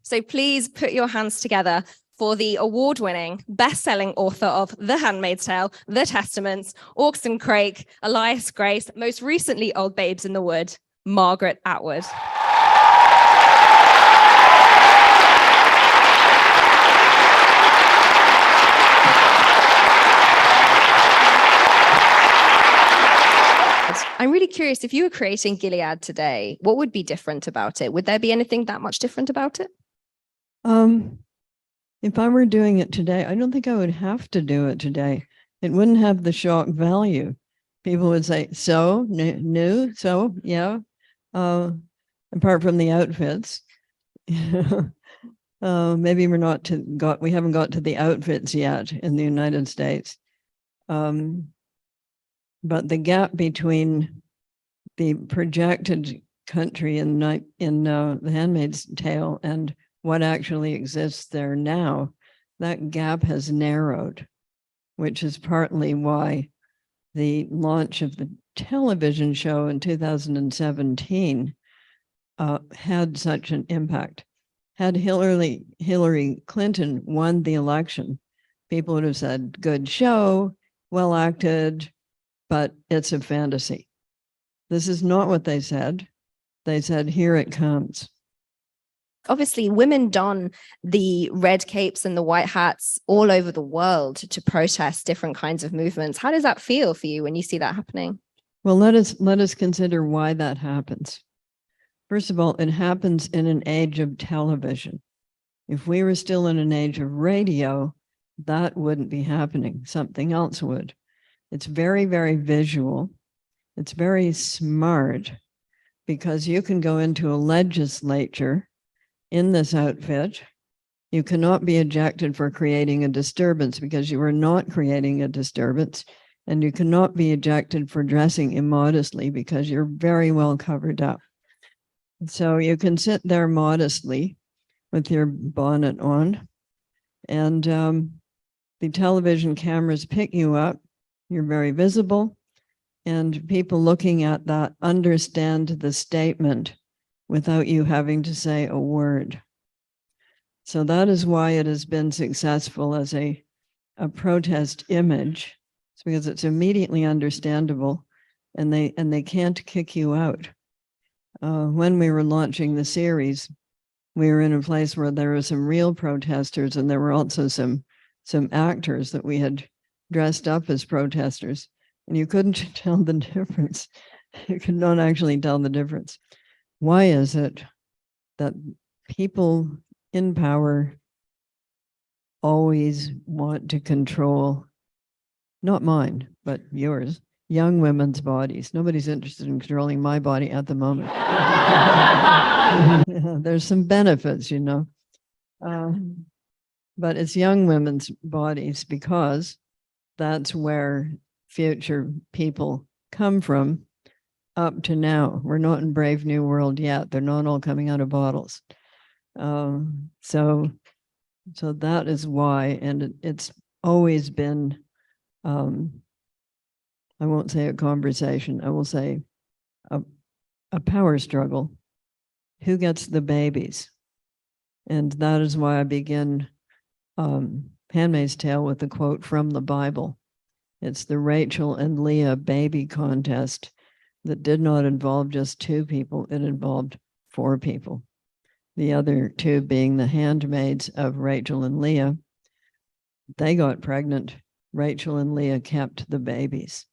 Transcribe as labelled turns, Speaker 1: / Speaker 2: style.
Speaker 1: So please put your hands together for the award-winning, best-selling author of The Handmaid's Tale, The Testaments, Orcs and Crake, Elias Grace, most recently Old Babes in the Wood, Margaret Atwood. I'm really curious, if you were creating Gilead today, what would be different about it? Would there be anything that much different about it?
Speaker 2: If I were doing it today, I don't think I would have to do it today. It wouldn't have the shock value. People would say, so, new, so, yeah. Apart from the outfits. Maybe we haven't got to the outfits yet in the United States. But the gap between the projected country in The Handmaid's Tale and what actually exists there now, that gap has narrowed, which is partly why the launch of the television show in 2017 had such an impact. Had Hillary Clinton won the election, people would have said, good show, well acted, but it's a fantasy. This is not what they said. They said, here it comes.
Speaker 1: Obviously, women don the red capes and the white hats all over the world to protest different kinds of movements. How does that feel for you when you see that happening?
Speaker 2: Well, let us consider why that happens. First of all, it happens in an age of television. If we were still in an age of radio, that wouldn't be happening. Something else would. It's very, very visual. It's very smart because you can go into a legislature in this outfit. You cannot be ejected for creating a disturbance because you are not creating a disturbance. And you cannot be ejected for dressing immodestly because you're very well covered up. So you can sit there modestly with your bonnet on, and the television cameras pick you up. You're very visible, and people looking at that understand the statement without you having to say a word. So that is why it has been successful as a protest image. It's because it's immediately understandable, and they can't kick you out. When we were launching the series, we were in a place where there were some real protesters, and there were also some actors that we had dressed up as protesters, and you couldn't tell the difference. You could not actually tell the difference. Why is it that people in power always want to control, not mine, but yours, young women's bodies? Nobody's interested in controlling my body at the moment. Yeah, there's some benefits, you know. But it's young women's bodies because that's where future people come from up to now. We're not in Brave New World yet. They're not all coming out of bottles. So that is why, and it's always been, I won't say a conversation, I will say a power struggle. Who gets the babies? And that is why I begin Handmaid's Tale with a quote from the Bible. It's the Rachel and Leah baby contest that did not involve just two people, it involved four people. The other two being the handmaids of Rachel and Leah. They got pregnant. Rachel and Leah kept the babies.